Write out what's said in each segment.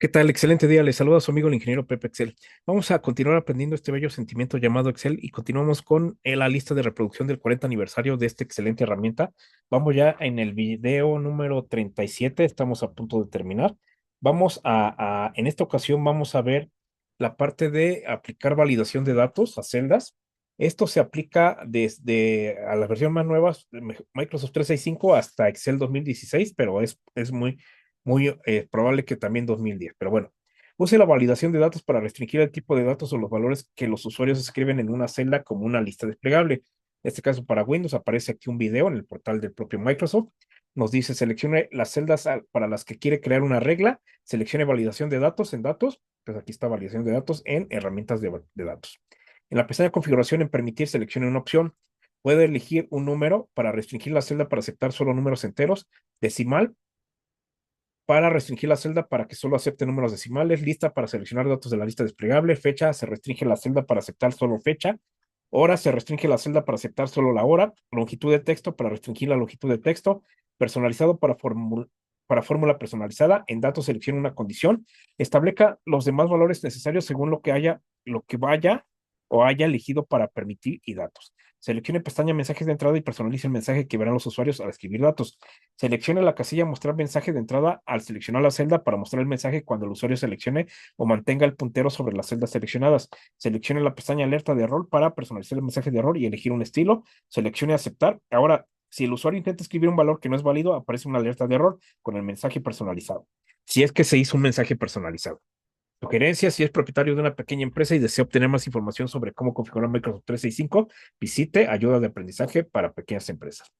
¿Qué tal? Excelente día. Les saluda a su amigo el ingeniero Pepe Excel. Vamos a continuar aprendiendo este bello sentimiento llamado Excel y continuamos con la lista de reproducción del 40 aniversario de esta excelente herramienta. Vamos ya en el video número 37. Estamos a punto de terminar. En esta ocasión vamos a ver la parte de aplicar validación de datos a celdas. Esto se aplica desde a las versiones más nuevas de Microsoft 365 hasta Excel 2016, pero es muy probable que también 2010, pero bueno. Use la validación de datos para restringir el tipo de datos o los valores que los usuarios escriben en una celda como una lista desplegable. En este caso, para Windows, aparece aquí un video en el portal del propio Microsoft. Nos dice, seleccione las celdas para las que quiere crear una regla, seleccione validación de datos en datos, pues aquí está validación de datos en herramientas de datos. En la pestaña configuración, en permitir, seleccione una opción. Puede elegir un número para restringir la celda para aceptar solo números enteros, decimal para restringir la celda para que solo acepte números decimales, lista para seleccionar datos de la lista desplegable, fecha, se restringe la celda para aceptar solo fecha, hora, se restringe la celda para aceptar solo la hora, longitud de texto para restringir la longitud de texto, personalizado para fórmula personalizada, en datos selecciona una condición, establezca los demás valores necesarios según lo que vaya o haya elegido para permitir y datos. Seleccione pestaña mensajes de entrada y personalice el mensaje que verán los usuarios al escribir datos. Seleccione la casilla mostrar mensaje de entrada al seleccionar la celda para mostrar el mensaje cuando el usuario seleccione o mantenga el puntero sobre las celdas seleccionadas. Seleccione la pestaña alerta de error para personalizar el mensaje de error y elegir un estilo. Seleccione aceptar. Ahora, si el usuario intenta escribir un valor que no es válido, aparece una alerta de error con el mensaje personalizado. Si es que se hizo un mensaje personalizado. Sugerencias, si es propietario de una pequeña empresa y desea obtener más información sobre cómo configurar Microsoft 365, visite ayuda de aprendizaje para pequeñas empresas.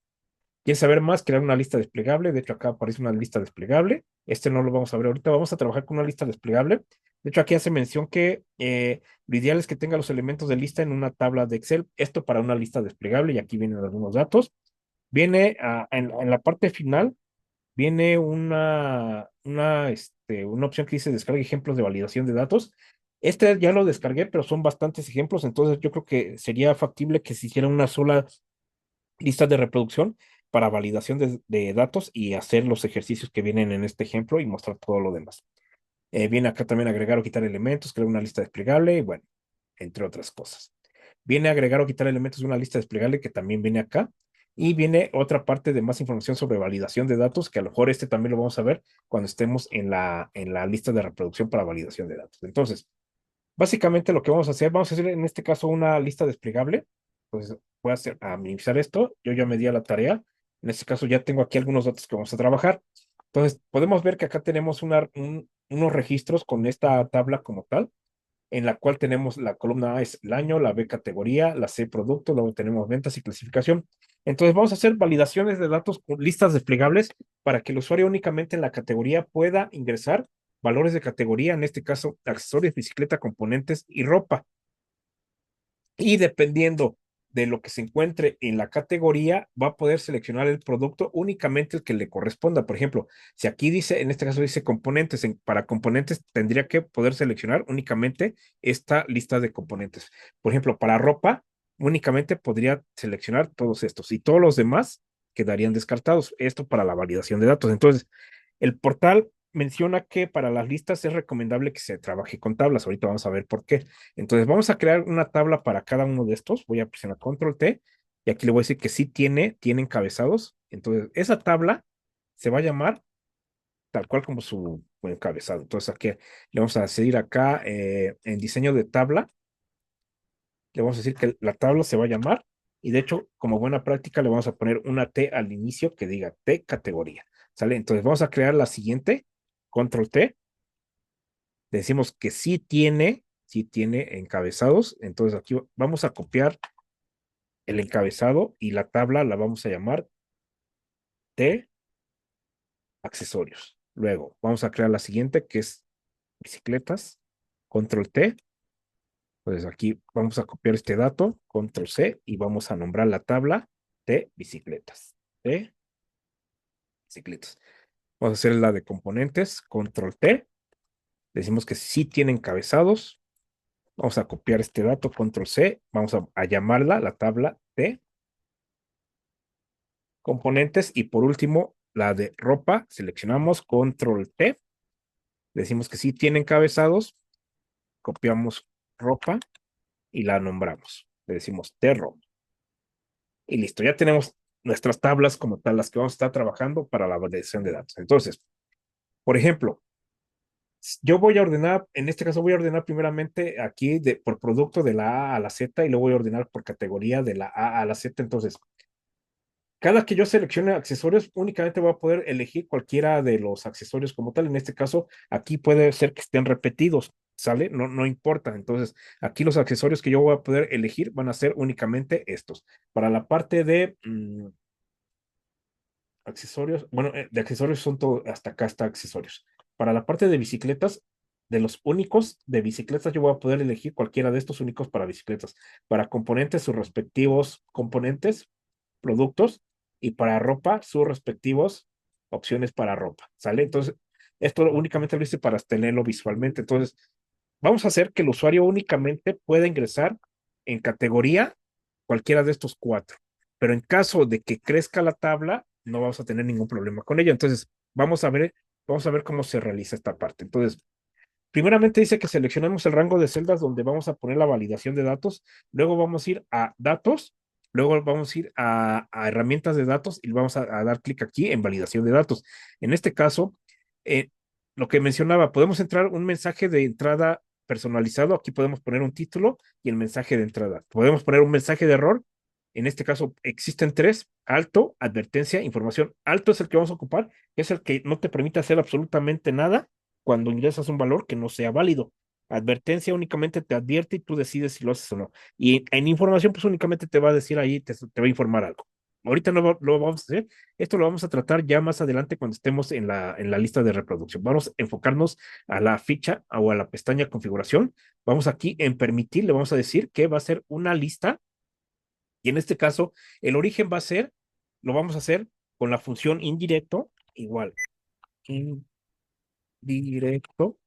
¿Quieres saber más? Crear una lista desplegable. De hecho, acá aparece una lista desplegable. Este no lo vamos a ver ahorita. Vamos a trabajar con una lista desplegable. De hecho, aquí hace mención que lo ideal es que tenga los elementos de lista en una tabla de Excel. Esto para una lista desplegable y aquí vienen algunos datos. En la parte final, viene una opción que dice descarga ejemplos de validación de datos. Este ya lo descargué, pero son bastantes ejemplos, entonces yo creo que sería factible que se hiciera una sola listas de reproducción para validación de datos y hacer los ejercicios que vienen en este ejemplo y mostrar todo lo demás. Viene acá también agregar o quitar elementos, crear una lista desplegable, y bueno, entre otras cosas. Viene agregar o quitar elementos de una lista desplegable que también viene acá. Y viene otra parte de más información sobre validación de datos, que a lo mejor este también lo vamos a ver cuando estemos en la lista de reproducción para validación de datos. Entonces, básicamente lo que vamos a hacer en este caso una lista desplegable. Pues voy a hacer, a minimizar esto. Yo ya me di a la tarea. En este caso ya tengo aquí algunos datos que vamos a trabajar. Entonces, podemos ver que acá tenemos unos registros con esta tabla como tal, en la cual tenemos la columna A es el año, la B categoría, la C producto, luego tenemos ventas y clasificación. Entonces, vamos a hacer validaciones de datos con listas desplegables para que el usuario únicamente en la categoría pueda ingresar valores de categoría, en este caso, accesorios, bicicleta, componentes y ropa. Y dependiendo de lo que se encuentre en la categoría, va a poder seleccionar el producto únicamente el que le corresponda. Por ejemplo, si aquí dice, en este caso dice componentes, para componentes tendría que poder seleccionar únicamente esta lista de componentes. Por ejemplo, para ropa, únicamente podría seleccionar todos estos y todos los demás quedarían descartados. Esto para la validación de datos. Entonces, el portal menciona que para las listas es recomendable que se trabaje con tablas. Ahorita vamos a ver por qué. Entonces, vamos a crear una tabla para cada uno de estos. Voy a presionar Control T y aquí le voy a decir que sí tiene encabezados. Entonces, esa tabla se va a llamar tal cual como su encabezado. Entonces, aquí le vamos a seguir acá en diseño de tabla. Le vamos a decir que la tabla se va a llamar y de hecho, como buena práctica, le vamos a poner una T al inicio que diga T categoría. ¿Sale? Entonces, vamos a crear la siguiente. Control T. Decimos que sí tiene encabezados. Entonces aquí vamos a copiar el encabezado y la tabla la vamos a llamar T accesorios. Luego vamos a crear la siguiente que es bicicletas. Control T. Pues aquí vamos a copiar este dato, Control C, y vamos a nombrar la tabla de bicicletas. De bicicletas. Vamos a hacer la de componentes, Control T. Decimos que sí tiene encabezados. Vamos a copiar este dato, Control C. Vamos a llamarla la tabla de componentes y por último la de ropa, seleccionamos Control T decimos que sí tiene encabezados, copiamos ropa y la nombramos. Le decimos T-ropa. Y listo, ya tenemos nuestras tablas como tal, las que vamos a estar trabajando para la validación de datos. Entonces, por ejemplo, yo voy a ordenar, en este caso voy a ordenar primeramente aquí por producto de la A a la Z y luego voy a ordenar por categoría de la A a la Z. Entonces, cada que yo seleccione accesorios, únicamente voy a poder elegir cualquiera de los accesorios como tal. En este caso, aquí puede ser que estén repetidos, ¿sale? No, no importa. Entonces, aquí los accesorios que yo voy a poder elegir van a ser únicamente estos. Para la parte de accesorios, bueno, de accesorios son todo, hasta acá está accesorios. Para la parte de bicicletas, de los únicos de bicicletas, yo voy a poder elegir cualquiera de estos únicos para bicicletas. Para componentes, sus respectivos componentes, productos, y para ropa, sus respectivos opciones para ropa, ¿sale? Entonces, esto únicamente lo hice para tenerlo visualmente. Entonces, vamos a hacer que el usuario únicamente pueda ingresar en categoría cualquiera de estos cuatro. Pero en caso de que crezca la tabla, no vamos a tener ningún problema con ella. Entonces, vamos a ver cómo se realiza esta parte. Entonces, primeramente dice que seleccionemos el rango de celdas donde vamos a poner la validación de datos. Luego vamos a ir a datos. Luego vamos a ir a herramientas de datos y vamos a dar clic aquí en validación de datos. En este caso, eh, lo que mencionaba, podemos entrar un mensaje de entrada personalizado. Aquí podemos poner un título y el mensaje de entrada. Podemos poner un mensaje de error. En este caso existen tres: alto, advertencia, información. Alto es el que vamos a ocupar, que es el que no te permite hacer absolutamente nada cuando ingresas un valor que no sea válido. Advertencia únicamente te advierte y tú decides si lo haces o no. Y en información, pues únicamente te va a decir ahí, te va a informar algo. Ahorita no lo vamos a hacer. Esto lo vamos a tratar ya más adelante cuando estemos en la lista de reproducción. Vamos a enfocarnos a la ficha o a la pestaña configuración. Vamos aquí en permitir, le vamos a decir que va a ser una lista y en este caso el origen va a ser, lo vamos a hacer con la función indirecto, igual, indirecto,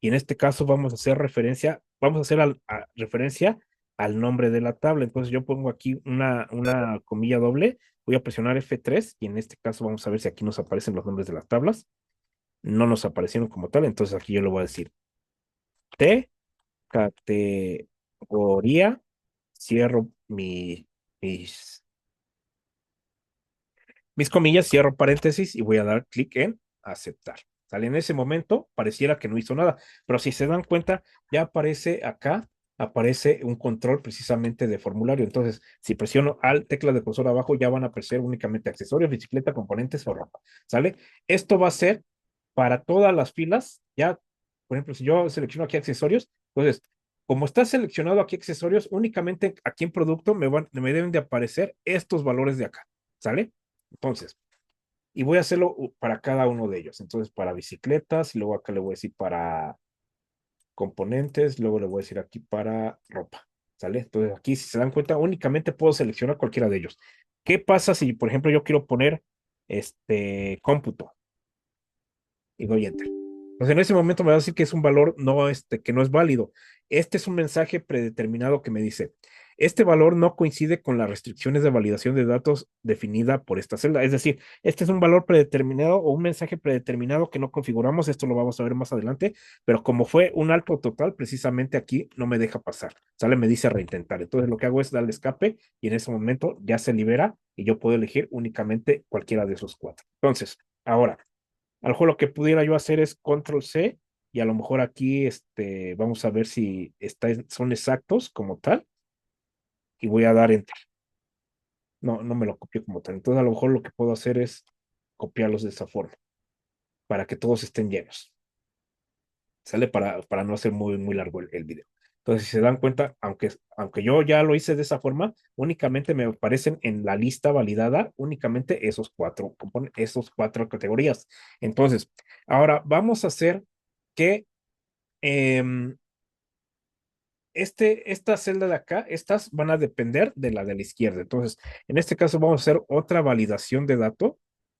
y en este caso vamos a hacer referencia, vamos a hacer referencia al nombre de la tabla. Entonces yo pongo aquí una comilla doble, voy a presionar F3 y en este caso vamos a ver si aquí nos aparecen los nombres de las tablas. No nos aparecieron como tal, entonces aquí yo le voy a decir T, categoría, cierro mis comillas, cierro paréntesis y voy a dar clic en aceptar. ¿Sale? En ese momento pareciera que no hizo nada, pero si se dan cuenta, ya aparece acá, aparece un control precisamente de formulario. Entonces, si presiono al tecla de cursor abajo, ya van a aparecer únicamente accesorios, bicicleta, componentes o ropa. ¿Sale? Esto va a ser para todas las filas. Ya, por ejemplo, si yo selecciono aquí accesorios, entonces, como está seleccionado aquí accesorios, únicamente aquí en producto me deben de aparecer estos valores de acá. ¿Sale? Entonces, y voy a hacerlo para cada uno de ellos. Entonces, para bicicletas, y luego acá le voy a decir para componentes, luego le voy a decir aquí para ropa. ¿Sale? Entonces, aquí, si se dan cuenta, únicamente puedo seleccionar cualquiera de ellos. ¿Qué pasa si, por ejemplo, yo quiero poner cómputo y doy enter? Entonces, en ese momento me va a decir que es un valor no, que no es válido. Este es un mensaje predeterminado que me dice, este valor no coincide con las restricciones de validación de datos definida por esta celda. Es decir, este es un valor predeterminado o un mensaje predeterminado que no configuramos. Esto lo vamos a ver más adelante, pero como fue un alto total, precisamente aquí no me deja pasar. Sale, me dice reintentar. Entonces, lo que hago es darle escape y en ese momento ya se libera y yo puedo elegir únicamente cualquiera de esos cuatro. Entonces, ahora, a lo mejor lo que pudiera yo hacer es control C y a lo mejor aquí vamos a ver si son exactos como tal y voy a dar enter. No, no me lo copió como tal. Entonces a lo mejor lo que puedo hacer es copiarlos de esa forma para que todos estén llenos. Sale para no hacer muy, muy largo el video. Entonces, si se dan cuenta, aunque yo ya lo hice de esa forma, únicamente me aparecen en la lista validada únicamente esos cuatro categorías. Entonces, ahora vamos a hacer que em, esta celda de acá, estas van a depender de la izquierda. Entonces, en este caso vamos a hacer otra validación de datos.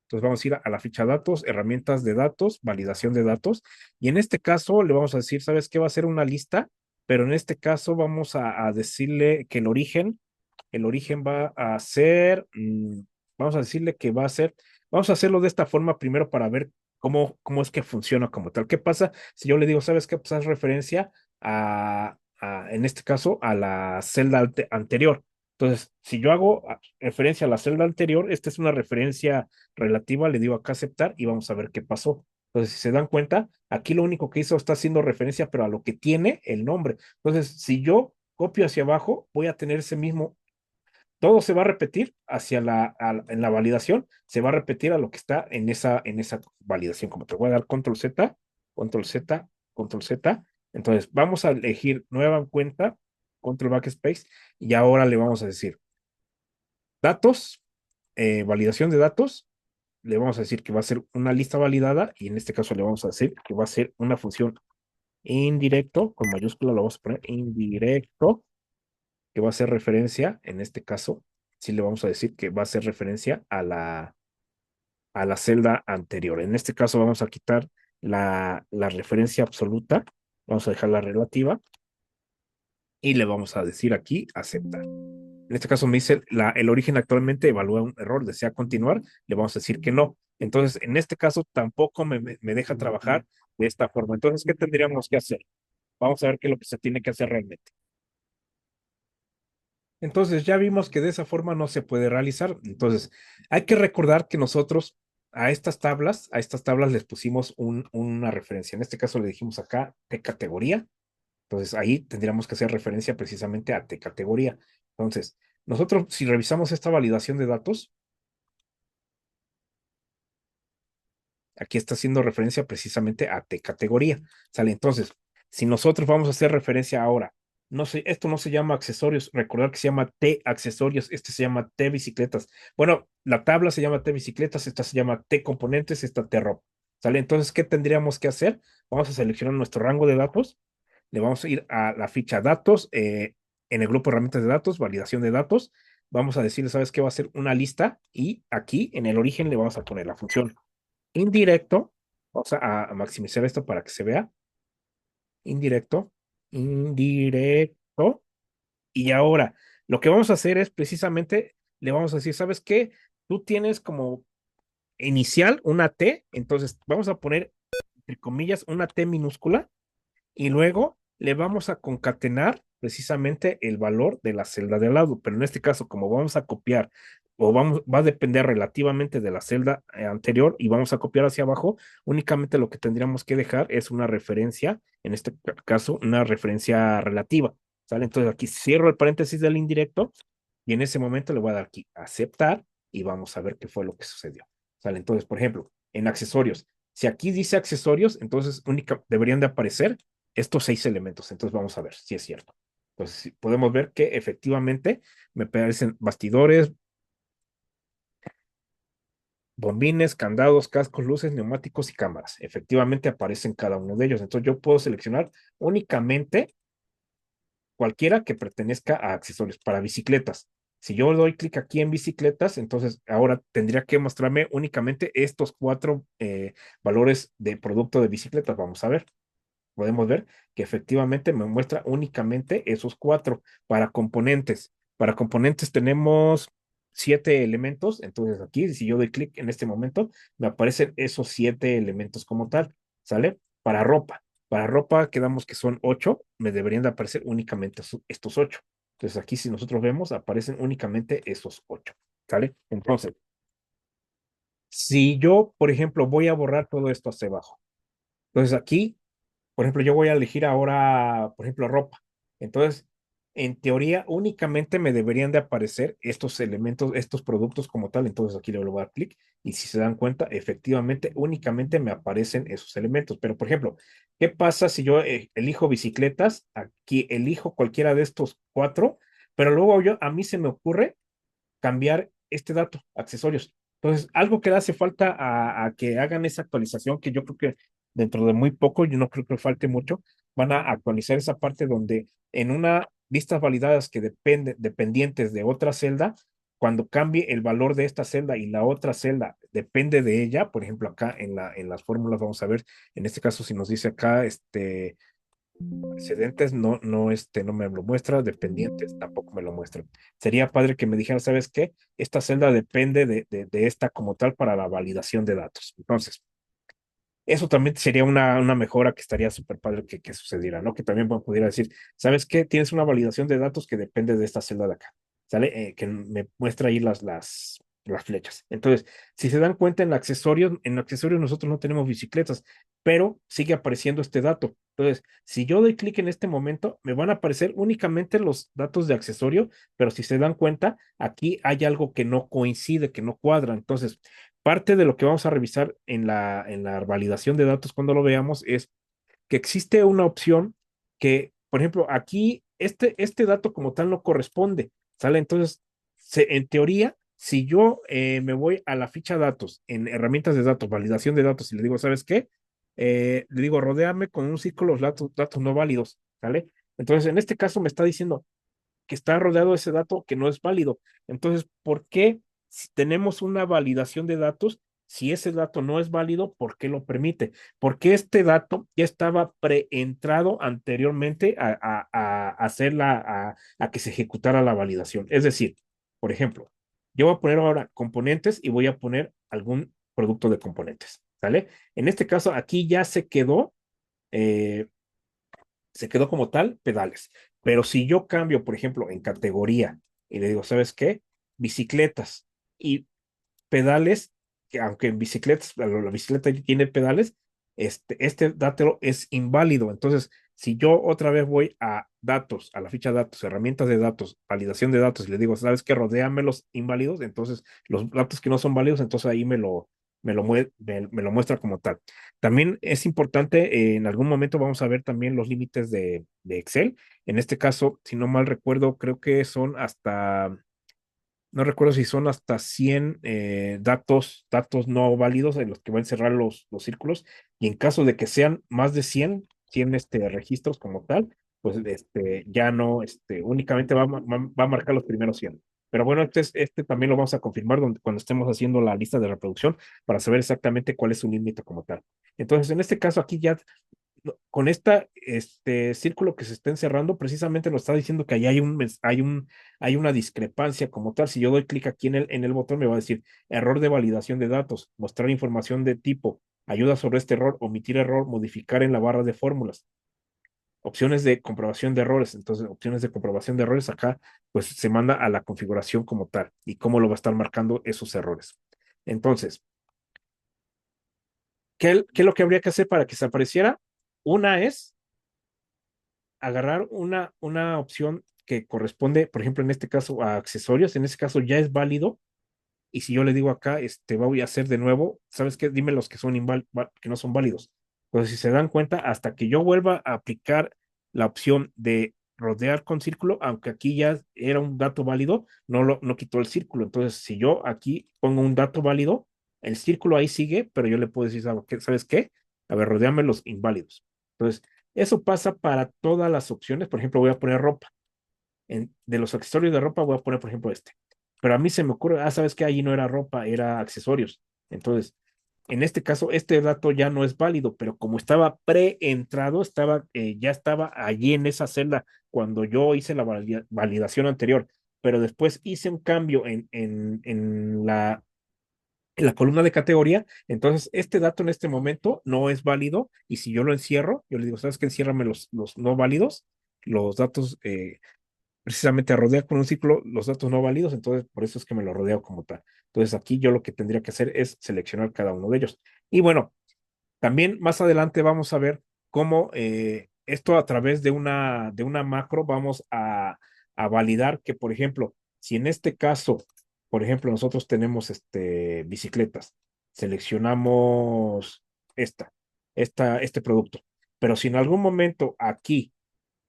Entonces vamos a ir a la ficha datos, herramientas de datos, validación de datos. Y en este caso le vamos a decir, ¿sabes qué? Va a ser una lista, pero en este caso vamos a decirle que el origen va a ser, vamos a decirle que va a ser, vamos a hacerlo de esta forma primero para ver cómo es que funciona como tal. ¿Qué pasa si yo le digo, sabes qué? Pues haz referencia en este caso, a la celda anterior. Entonces, si yo hago referencia a la celda anterior, esta es una referencia relativa, le digo acá aceptar y vamos a ver qué pasó. Entonces, si se dan cuenta, aquí lo único que hizo está haciendo referencia, pero a lo que tiene el nombre. Entonces, si yo copio hacia abajo, voy a tener ese mismo, todo se va a repetir en la validación, se va a repetir a lo que está en esa validación. Como te voy a dar control Z, control Z, control Z. Entonces, vamos a elegir nueva cuenta, control backspace, y ahora le vamos a decir datos, validación de datos, le vamos a decir que va a ser una lista validada, y en este caso le vamos a decir que va a ser una función indirecto, con mayúscula lo vamos a poner indirecto, que va a hacer referencia, en este caso, sí le vamos a decir que va a hacer referencia a la celda anterior. En este caso vamos a quitar la referencia absoluta, vamos a dejar la relativa y le vamos a decir aquí aceptar. En este caso me dice el origen actualmente evalúa un error, desea continuar, le vamos a decir que no. Entonces, en este caso tampoco me deja trabajar de esta forma. Entonces, ¿qué tendríamos que hacer? Vamos a ver qué es lo que se tiene que hacer realmente. Entonces ya vimos que de esa forma no se puede realizar. Entonces hay que recordar que nosotros a estas tablas les pusimos una referencia. En este caso le dijimos acá T categoría. Entonces ahí tendríamos que hacer referencia precisamente a T categoría. Entonces, nosotros si revisamos esta validación de datos, aquí está haciendo referencia precisamente a T categoría. ¿Sale? Entonces, si nosotros vamos a hacer referencia ahora, no sé, esto no se llama accesorios, recordar que se llama T accesorios, este se llama T bicicletas. Bueno, la tabla se llama T bicicletas, esta se llama T componentes, esta T ropa. ¿Sale? Entonces, ¿qué tendríamos que hacer? Vamos a seleccionar nuestro rango de datos, le vamos a ir a la ficha datos, en el grupo herramientas de datos, validación de datos, vamos a decirle, ¿sabes qué? Va a ser una lista y aquí en el origen le vamos a poner la función indirecto, vamos a maximizar esto para que se vea, indirecto, indirecto, y ahora lo que vamos a hacer es precisamente, le vamos a decir, ¿sabes qué? Tú tienes como inicial una T, entonces vamos a poner, entre comillas, una T minúscula, y luego le vamos a concatenar precisamente el valor de la celda de al lado, pero en este caso, como vamos a copiar va a depender relativamente de la celda anterior y vamos a copiar hacia abajo, únicamente lo que tendríamos que dejar es una referencia, en este caso, una referencia relativa, ¿sale? Entonces aquí cierro el paréntesis del indirecto y en ese momento le voy a dar aquí aceptar y vamos a ver qué fue lo que sucedió, ¿sale? Entonces, por ejemplo, en accesorios, si aquí dice accesorios, entonces deberían de aparecer estos 6 elementos. Entonces vamos a ver si es cierto. Entonces podemos ver que efectivamente me parecen bastidores, bombines, candados, cascos, luces, neumáticos y cámaras. Efectivamente aparecen cada uno de ellos. Entonces yo puedo seleccionar únicamente cualquiera que pertenezca a accesorios para bicicletas. Si yo doy clic aquí en bicicletas, entonces ahora tendría que mostrarme únicamente estos 4 valores de producto de bicicletas. Vamos a ver. Podemos ver que efectivamente me muestra únicamente esos 4 para componentes. Para componentes tenemos 7 elementos, entonces aquí, si yo doy clic en este momento, me aparecen esos 7 elementos como tal, ¿sale? Para ropa quedamos que son 8, me deberían de aparecer únicamente estos 8. Entonces aquí, si nosotros vemos, aparecen únicamente esos 8, ¿sale? Entonces, si yo, por ejemplo, voy a borrar todo esto hacia abajo, entonces aquí por ejemplo, yo voy a elegir ahora, por ejemplo, ropa. Entonces, en teoría, únicamente me deberían de aparecer estos elementos, estos productos como tal. Entonces, aquí le voy a dar clic y si se dan cuenta, efectivamente, únicamente me aparecen esos elementos. Pero, por ejemplo, ¿qué pasa si yo elijo bicicletas? Aquí elijo cualquiera de estos 4, pero luego a mí se me ocurre cambiar este dato, accesorios. Entonces, algo que le hace falta a que hagan esa actualización, que yo creo que dentro de muy poco, yo no creo que falte mucho, van a actualizar esa parte donde en una vistas validadas que dependientes de otra celda, cuando cambie el valor de esta celda y la otra celda depende de ella, por ejemplo, acá en las fórmulas vamos a ver, en este caso, si nos dice acá, precedentes no me lo muestra, dependientes tampoco me lo muestra. Sería padre que me dijera, ¿sabes qué? Esta celda depende de esta como tal para la validación de datos. Entonces, Eso también sería una mejora que estaría súper padre que sucediera, ¿no? Que también pudiera decir, ¿sabes qué? Tienes una validación de datos que depende de esta celda de acá, ¿sale? Que me muestra ahí las flechas. Entonces, si se dan cuenta en accesorios nosotros no tenemos bicicletas, pero sigue apareciendo este dato. Entonces, si yo doy clic en este momento, me van a aparecer únicamente los datos de accesorio, pero si se dan cuenta, aquí hay algo que no coincide, que no cuadra. Entonces, parte de lo que vamos a revisar en la validación de datos cuando lo veamos es que existe una opción que, por ejemplo, aquí este dato como tal no corresponde, ¿sale? Entonces, en teoría, si yo me voy a la ficha datos, en herramientas de datos, validación de datos, y le digo, ¿sabes qué? Le digo, rodéame con un círculo los datos no válidos, ¿sale? Entonces, en este caso me está diciendo, que está rodeado de ese dato que no es válido. Entonces, ¿por qué si tenemos una validación de datos, si ese dato no es válido, por qué lo permite? Porque este dato ya estaba preentrado anteriormente a hacer a que se ejecutara la validación. Es decir, por ejemplo, yo voy a poner ahora componentes y voy a poner algún producto de componentes, ¿sale? En este caso, aquí ya eh, se quedó como tal pedales. Pero si yo cambio, por ejemplo, en categoría y le digo, ¿sabes qué? Bicicletas y pedales, que aunque en bicicletas, la bicicleta tiene pedales, este dato es inválido. Entonces, si yo otra vez voy a datos, a la ficha datos, herramientas de datos, validación de datos, y le digo, ¿sabes qué? Rodéame los inválidos, entonces los datos que no son válidos, entonces ahí me lo muestra como tal. También es importante, en algún momento vamos a ver también los límites de Excel. En este caso, si no mal recuerdo, creo que son hasta no recuerdo si son hasta 100 datos no válidos en los que va a encerrar los círculos. Y en caso de que sean más de 100 registros como tal, pues ya no, únicamente va a marcar los primeros 100. Pero bueno, este también lo vamos a confirmar cuando estemos haciendo la lista de reproducción para saber exactamente cuál es su límite como tal. Entonces, en este caso aquí ya con este círculo que se está encerrando, precisamente nos está diciendo que ahí hay una discrepancia como tal. Si yo doy clic aquí en el botón, me va a decir error de validación de datos, mostrar información de tipo, ayuda sobre este error, omitir error, modificar en la barra de fórmulas, opciones de comprobación de errores. Entonces, opciones de comprobación de errores acá, pues se manda a la configuración como tal y cómo lo va a estar marcando esos errores. Entonces, ¿qué es lo que habría que hacer para que se apareciera? Una es agarrar una opción que corresponde, por ejemplo, en este caso a accesorios, en este caso ya es válido, y si yo le digo acá, voy a hacer de nuevo, ¿sabes qué? Dime los que que no son válidos. Entonces, si se dan cuenta, hasta que yo vuelva a aplicar la opción de rodear con círculo, aunque aquí ya era un dato válido, no quitó el círculo. Entonces, si yo aquí pongo un dato válido, el círculo ahí sigue, pero yo le puedo decir, ¿sabes qué? A ver, rodeame los inválidos. Entonces, eso pasa para todas las opciones. Por ejemplo, voy a poner ropa. De los accesorios de ropa voy a poner, por ejemplo, este. Pero a mí se me ocurre, sabes que ahí no era ropa, era accesorios. Entonces, en este caso, este dato ya no es válido, pero como estaba preentrado, ya estaba allí en esa celda cuando yo hice la validación anterior, pero después hice un cambio en la columna de categoría, entonces este dato en este momento no es válido y si yo lo encierro, yo le digo, ¿sabes qué? Enciérrame los no válidos, los datos precisamente rodea con un ciclo los datos no válidos, entonces por eso es que me lo rodeo como tal. Entonces aquí yo lo que tendría que hacer es seleccionar cada uno de ellos. Y bueno, también más adelante vamos a ver cómo esto a través de una macro vamos a validar que, por ejemplo, si en este caso, por ejemplo, nosotros tenemos bicicletas, seleccionamos este producto, pero si en algún momento aquí,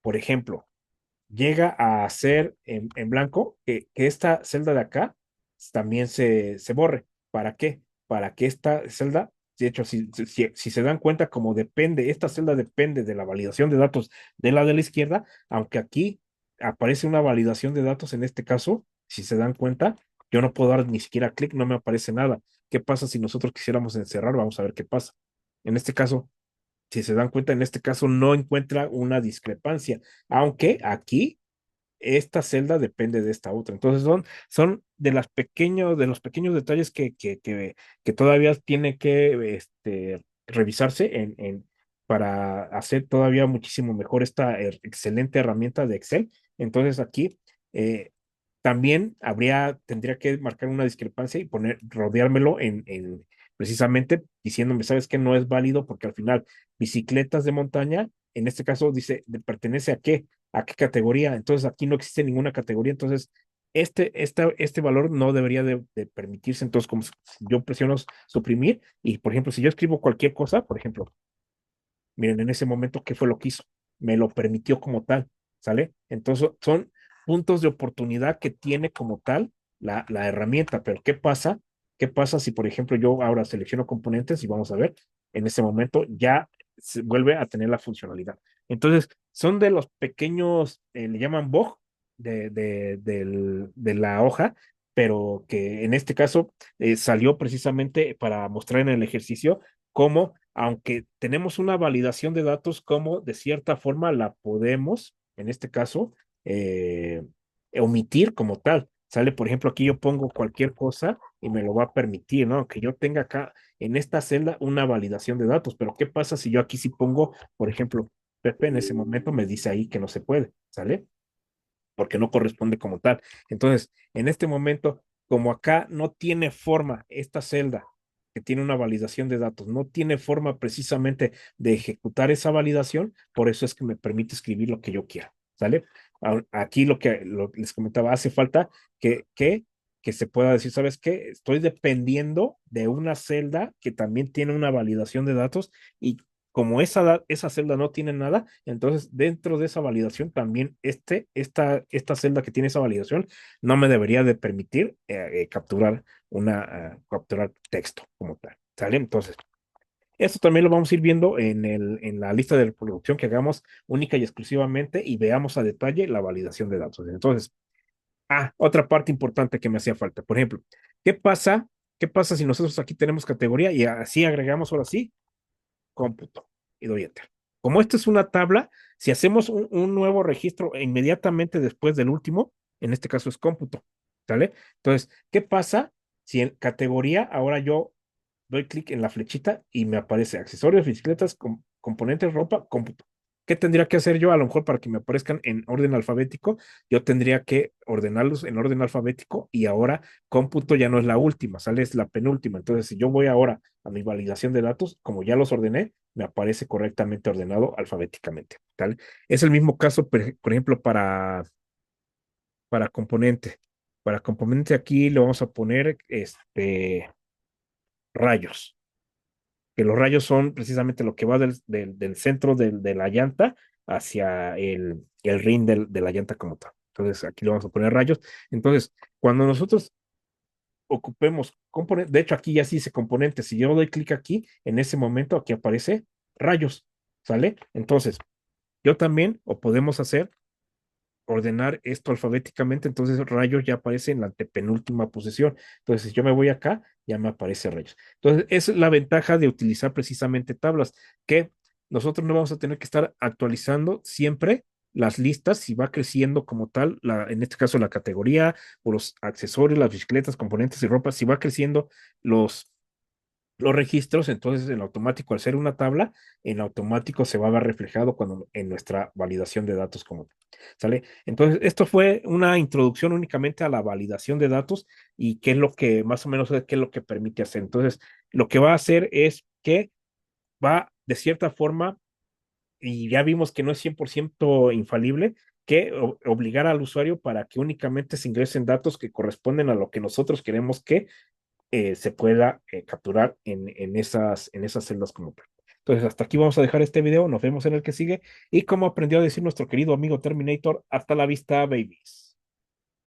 por ejemplo, llega a ser en blanco, que esta celda de acá también se borre. ¿Para qué? Para que esta celda, de hecho, si se dan cuenta, como esta celda depende de la validación de datos de la izquierda, aunque aquí aparece una validación de datos, en este caso, si se dan cuenta, yo no puedo dar ni siquiera clic, no me aparece nada. ¿Qué pasa si nosotros quisiéramos encerrar? Vamos a ver qué pasa. En este caso, si se dan cuenta, en este caso no encuentra una discrepancia, aunque aquí esta celda depende de esta otra. Entonces son de los pequeños detalles que todavía tiene que revisarse para hacer todavía muchísimo mejor esta excelente herramienta de Excel. Entonces aquí eh, también tendría que marcar una discrepancia y rodeármelo precisamente diciéndome, ¿sabes qué? No es válido porque al final bicicletas de montaña, en este caso dice, ¿pertenece a qué? ¿A qué categoría? Entonces aquí no existe ninguna categoría, entonces este valor no debería de permitirse. Entonces, como yo presiono suprimir y, por ejemplo, si yo escribo cualquier cosa, por ejemplo, miren, en ese momento, ¿qué fue lo que hizo? Me lo permitió como tal, ¿sale? Entonces, son puntos de oportunidad que tiene como tal la herramienta, pero ¿qué pasa? ¿Qué pasa si, por ejemplo, yo ahora selecciono componentes y vamos a ver, en ese momento ya se vuelve a tener la funcionalidad? Entonces, son de los pequeños, le llaman bug de la hoja, pero que en este caso salió precisamente para mostrar en el ejercicio cómo, aunque tenemos una validación de datos, cómo de cierta forma la podemos, en este caso, eh, omitir como tal. Sale, por ejemplo, aquí yo pongo cualquier cosa y me lo va a permitir, ¿no? Que yo tenga acá en esta celda una validación de datos, pero ¿qué pasa si yo aquí sí pongo, por ejemplo, Pepe en ese momento me dice ahí que no se puede, ¿sale? Porque no corresponde como tal. Entonces, en este momento, como acá no tiene forma esta celda que tiene una validación de datos, no tiene forma precisamente de ejecutar esa validación, por eso es que me permite escribir lo que yo quiera, ¿sale? Aquí lo que les comentaba, hace falta que se pueda decir, ¿sabes qué? Estoy dependiendo de una celda que también tiene una validación de datos y como esa celda no tiene nada, entonces dentro de esa validación también esta celda que tiene esa validación no me debería de permitir capturar texto como tal. ¿Sale? Entonces, esto también lo vamos a ir viendo en la lista de reproducción que hagamos única y exclusivamente y veamos a detalle la validación de datos. Entonces, otra parte importante que me hacía falta. Por ejemplo, ¿qué pasa? ¿Qué pasa si nosotros aquí tenemos categoría y así agregamos ahora sí cómputo y doy enter? Como esta es una tabla, si hacemos un nuevo registro inmediatamente después del último, en este caso es cómputo, ¿sale? Entonces, ¿qué pasa si en categoría ahora yo doy clic en la flechita y me aparece accesorios, bicicletas, componentes, ropa, cómputo? ¿Qué tendría que hacer yo? A lo mejor para que me aparezcan en orden alfabético, yo tendría que ordenarlos en orden alfabético y ahora cómputo ya no es la última, sale es la penúltima. Entonces, si yo voy ahora a mi validación de datos, como ya los ordené, me aparece correctamente ordenado alfabéticamente. ¿Tal? Es el mismo caso, por ejemplo, para componente. Para componente aquí le vamos a poner rayos, que los rayos son precisamente lo que va del centro de la llanta hacia el rin de la llanta como tal. Entonces aquí le vamos a poner rayos. Entonces, cuando nosotros ocupemos componentes, de hecho aquí ya sí dice componentes, si yo doy clic aquí, en ese momento aquí aparece rayos, ¿sale? Entonces, yo también, o podemos hacer, ordenar esto alfabéticamente, entonces rayos ya aparece en la antepenúltima posición. Entonces, si yo me voy acá, ya me aparece rayos. Entonces, esa es la ventaja de utilizar precisamente tablas, que nosotros no vamos a tener que estar actualizando siempre las listas si va creciendo como tal, en este caso la categoría o los accesorios, las bicicletas, componentes y ropa, si va creciendo los los registros, entonces en automático, al ser una tabla, en automático se va a ver reflejado cuando en nuestra validación de datos como ¿sale? Entonces, esto fue una introducción únicamente a la validación de datos y qué es lo que más o menos qué es lo que permite hacer. Entonces, lo que va a hacer es que va de cierta forma, y ya vimos que no es 100% infalible, que obligar al usuario para que únicamente se ingresen datos que corresponden a lo que nosotros queremos que se pueda capturar en esas celdas como tal. Entonces, hasta aquí vamos a dejar este video. Nos vemos en el que sigue. Y como aprendió a decir nuestro querido amigo Terminator, hasta la vista, babies.